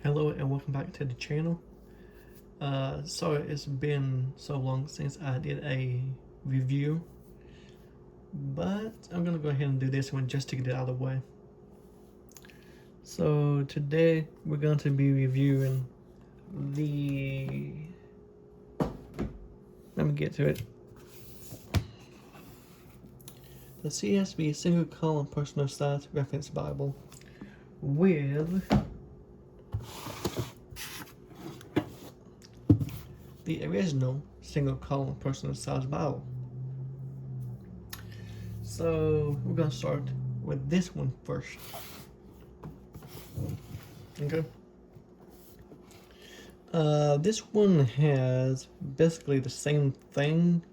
Hello and welcome back to the channel. Sorry it's been so long since I did a review, but I'm gonna go ahead and do this one just to get it out of the way. So today we're going to be reviewing let me get to it. The CSB single column personal size reference Bible with the original single column personal size Bible. So we're gonna start with this one first. Okay. This one has basically the same thing,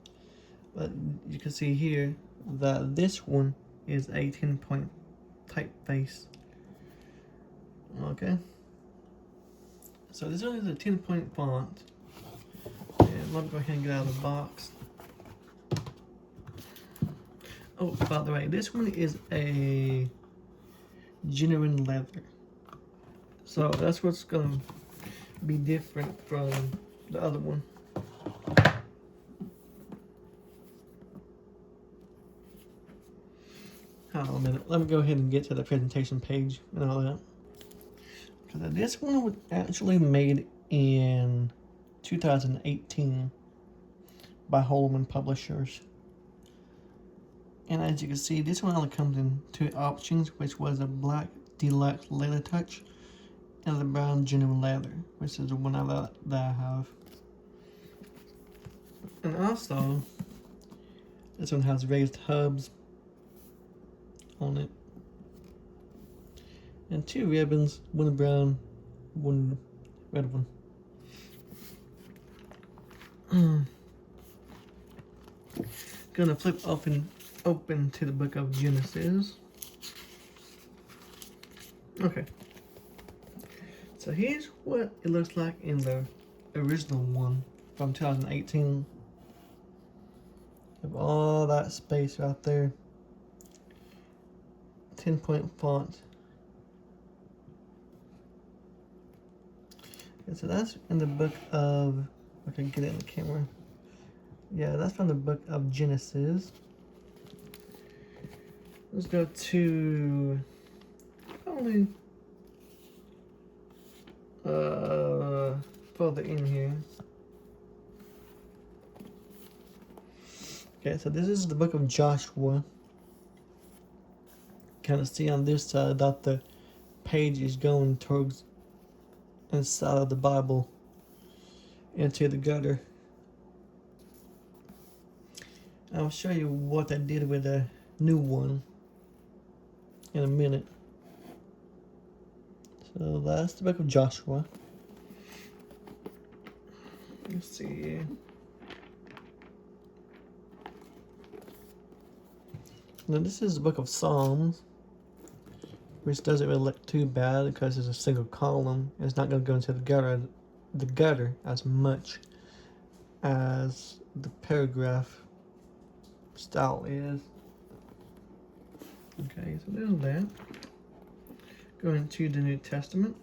but you can see here that this one is a 10-point typeface. Okay. So this one is a 10-point font. And let me go ahead and get out of the box. Oh, by the way, this one is a genuine leather. So that's what's gonna be different from the other one. Hold on a minute. Let me go ahead and get to the presentation page and all that. Because this one was actually made in 2018 by Holman Publishers. And as you can see, this one only comes in two options, which was a black deluxe leather touch and the brown genuine leather, which is the one that I have. And also, this one has raised hubs on it. And two ribbons, one brown, one red one. Gonna flip open to the book of Genesis. Okay. So here's what it looks like in the original one from 2018. Have all that space right there. 10-point font. Okay, so that's in the book of, if I can get it in the camera. Yeah, that's from the book of Genesis. Let's go to probably further in here. Okay, so this is the book of Joshua. Kind of see on this side that the page is going towards inside of the Bible into the gutter. I'll show you what I did with the new one in a minute. So that's the book of Joshua. Let's see. Now this is the book of Psalms, which doesn't really look too bad because it's a single column. It's not going to go into the gutter as much as the paragraph style is. Okay, so there's that. Going to the New Testament.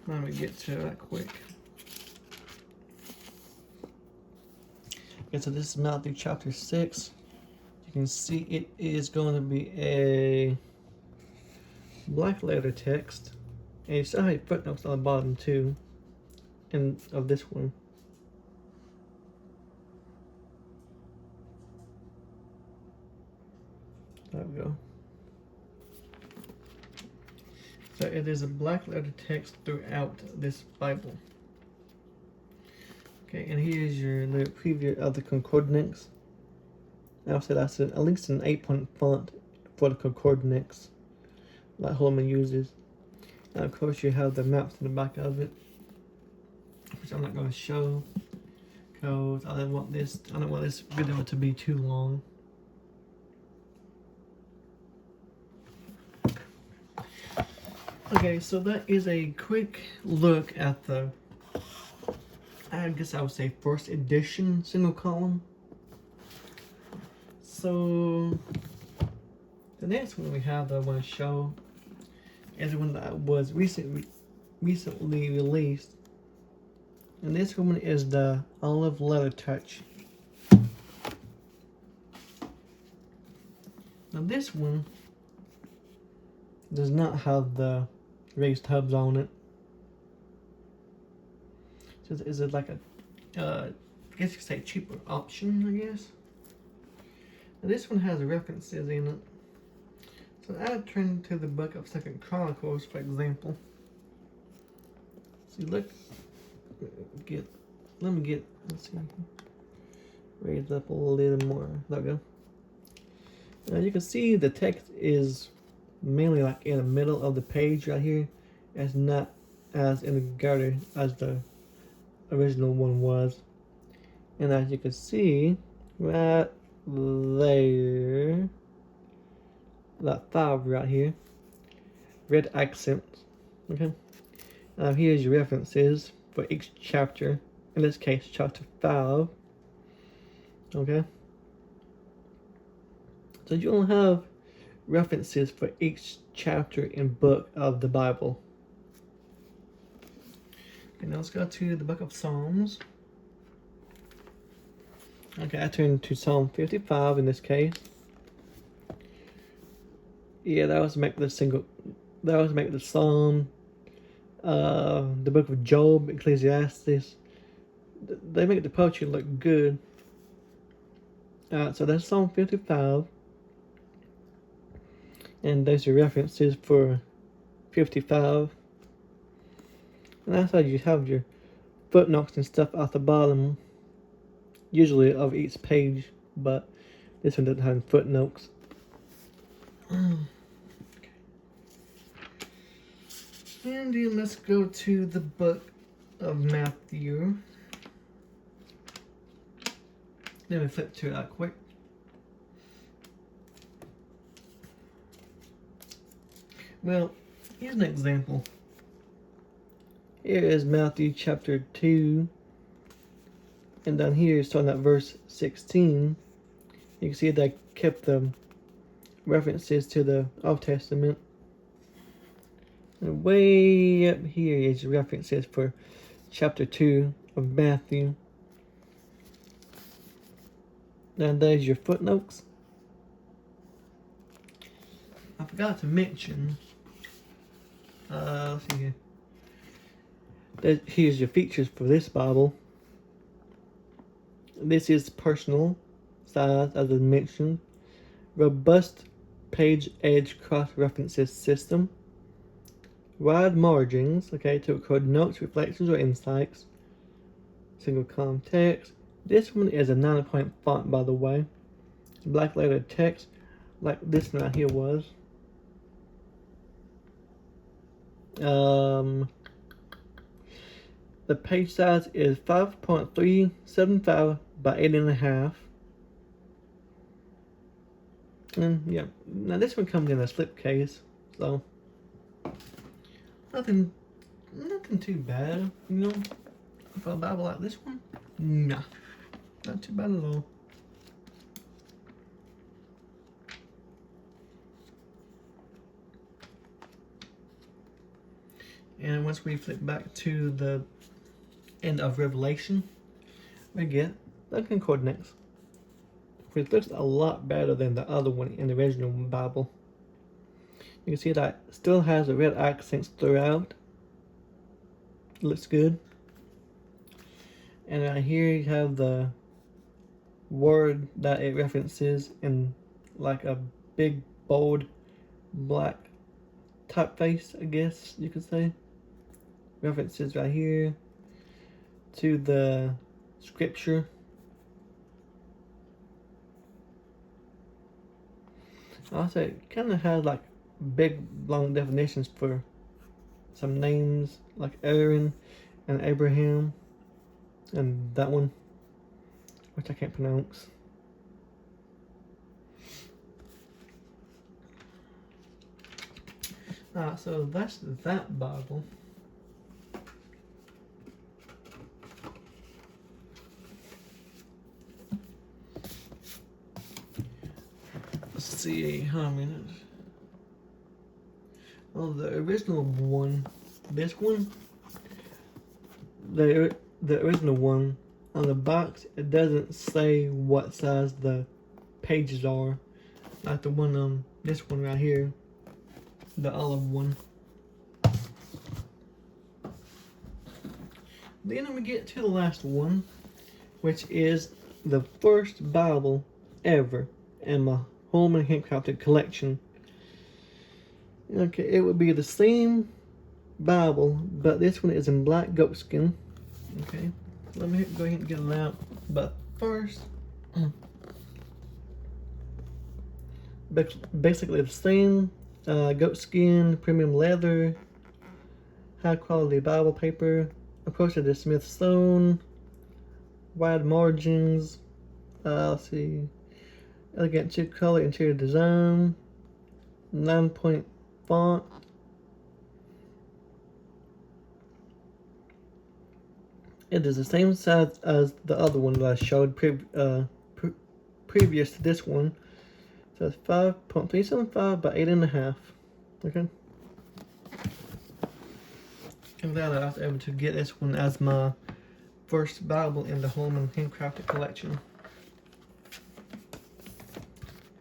Let me get to that quick. Okay, so this is Matthew chapter 6. You can see it is going to be a black letter text. And you still have footnotes on the bottom too, of this one. There we go. So it is a black letter text throughout this Bible. Okay, and here's your little preview of the concordance. Also, that's at least an 8-point font for the concordance that Holman uses. And of course, you have the maps in the back of it, which I'm not going to show because I don't want this video to be too long. Okay, so that is a quick look at the, I guess I would say, first edition single column. so the next one we have that I want to show is one that was recently released, and this one is the Olive Leather Touch. Now this one does not have the raised hubs on it. So is it like a, I guess you could say cheaper option, I guess. Now this one has references in it. So I turn to the book of 2 Chronicles, for example. See, look, let's see, raise up a little more. There we go. Now you can see the text is mainly like in the middle of the page right here. It's not as in the gutter as the original one was. And as you can see, right there, that 5 right here, red accents, okay? Now here's your references for each chapter, in this case chapter 5, okay? So you'll have references for each chapter and book of the Bible. Okay, now let's go to the book of Psalms. Okay, I turned to Psalm 55 in this case. Yeah, that was make the Psalm, the book of Job, Ecclesiastes. They make the poetry look good. So that's Psalm 55. And there's your references for 55. And that's how you have your footnotes and stuff at the bottom, usually of each page, but this one doesn't have footnotes. Okay. And then let's go to the book of Matthew. Let me flip to that quick. Well, here's an example. Here is Matthew chapter 2. And down here is starting at verse 16. You can see that I kept the references to the Old Testament. And way up here is references for chapter 2 of Matthew. And there's your footnotes. I forgot to mention, let's see here. Here's your features for this Bible. This is personal size, as I mentioned. Robust page edge cross references system. Wide margins, okay, to record notes, reflections, or insights. Single column text. This one is a 9-point font, by the way. Black letter text, like this one right here was. The page size is 5.375 by 8.5. And yeah, now this one comes in a slipcase, so nothing too bad, you know, for a Bible like this one. Nah, not too bad at all. And once we flip back to the end of Revelation, we get the concordance, which looks a lot better than the other one in the original Bible. You can see that it still has the red accents throughout. It looks good. And right here you have the word that it references in like a big, bold, black typeface, I guess you could say. References right here to the scripture. Also, it kind of has like big, long definitions for some names like Aaron and Abraham, and that one, which I can't pronounce. So that's that Bible. see how many. Oh, the original one. This one. The original one. On the box, it doesn't say what size the pages are. Like the one this one right here. The olive one. Then we get to the last one, which is the first Bible ever in my Holman handcrafted collection. Okay, it would be the same Bible, but this one is in black goatskin. Okay, let me go ahead and get it out. But first, basically the same goatskin, premium leather, high quality Bible paper, upholstered to Smith stone, wide margins. Let's see, elegant two-color interior design, 9-point font. It is the same size as the other one that I showed previous to this one. So it's 5.375 by 8.5. Okay. I'm glad I was able to get this one as my first Bible in the Holman handcrafted collection.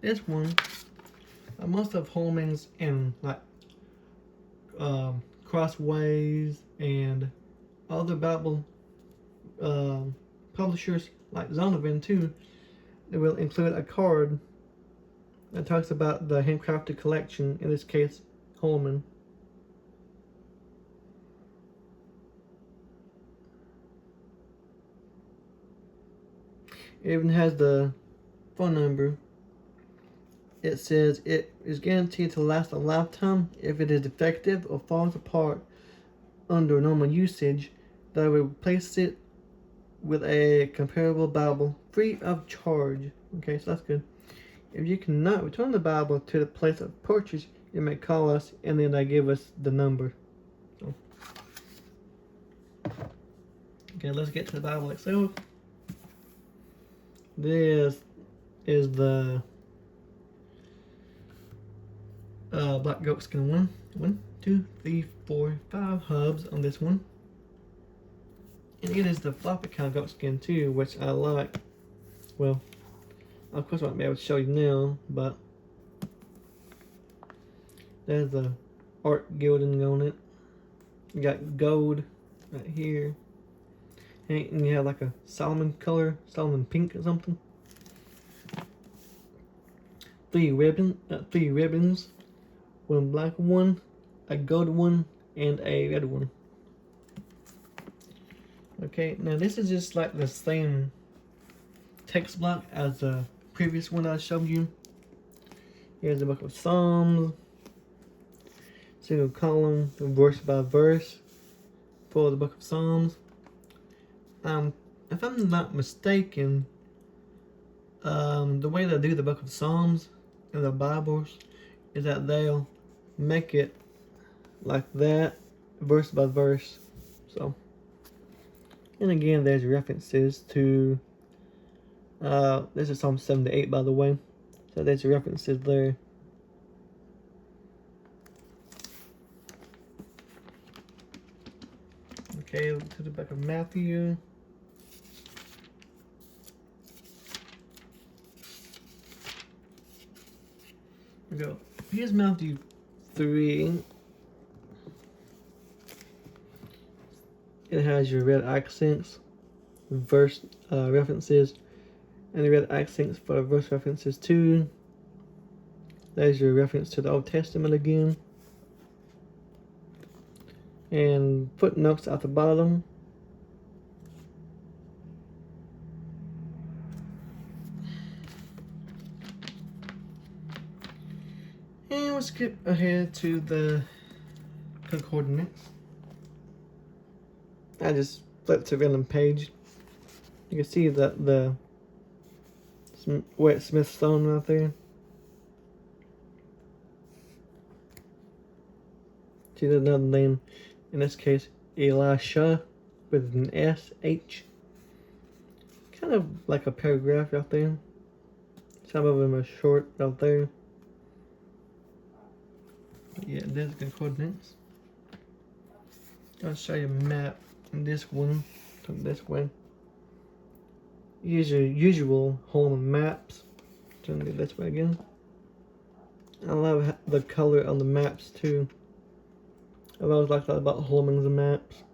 This one, most of Holman's in like Crossways and other Bible publishers like Zondervan too, they will include a card that talks about the handcrafted collection, in this case Holman. It even has the phone number. It says it is guaranteed to last a lifetime. If it is defective or falls apart under normal usage, they will replace it with a comparable Bible free of charge. Okay, so that's good. If you cannot return the Bible to the place of purchase, you may call us and then they give us the number. So. Okay, let's get to the Bible itself. This is the black goatskin one. 1, 2, 3, 4, 5 hubs on this one. And it is the floppy kind of goatskin too, which I like. Well, of course I won't be able to show you now, but there's the art gilding on it. You got gold right here. And you have like a salmon color, salmon pink or something. 3 ribbons, one black one, a gold one, and a red one. Okay, now this is just like the same text block as the previous one I showed you. Here's the book of Psalms, single column, verse by verse for the book of Psalms. If I'm not mistaken, the way they do the book of Psalms in the Bibles is that they'll make it like that, verse by verse. So, and again, there's references to, this is Psalm 78, by the way. So there's references there. Okay, to the back of Matthew. We go. Here's Matthew 3. It has your red accents, verse references, and the red accents for verse references too. There's your reference to the Old Testament again. And footnotes at the bottom. And we'll skip ahead to the coordinates. I just flipped to a random page. You can see that the wet Smith stone right there. See another name, in this case Elisha with an S-H. Kind of like a paragraph right there. Some of them are short right there. Yeah, there's the coordinates. I'll show you a map in this one. Turn this way. Use your usual home maps. Turn it this way again. I love the color on the maps too. I've always liked that about Holman's maps.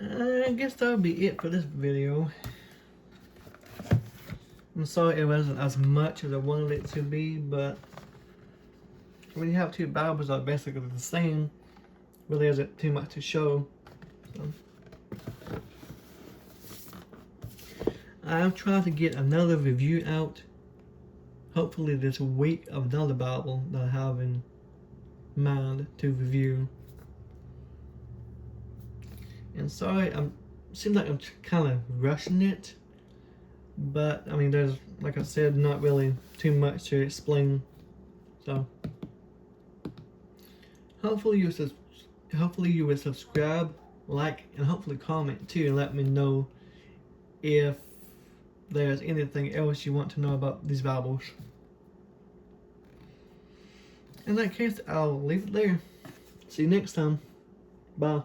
I guess that would be it for this video. I'm sorry it wasn't as much as I wanted it to be, but when you have two Bibles that are basically the same, really isn't too much to show. So, I'm trying to get another review out, hopefully this week, of another Bible that I have in mind to review. And sorry, seems like I'm kind of rushing it, but I mean, there's, like I said, not really too much to explain. So hopefully you will subscribe, like, and hopefully comment too, and let me know if there's anything else you want to know about these Bibles. In that case, I'll leave it there. See you next time. Bye.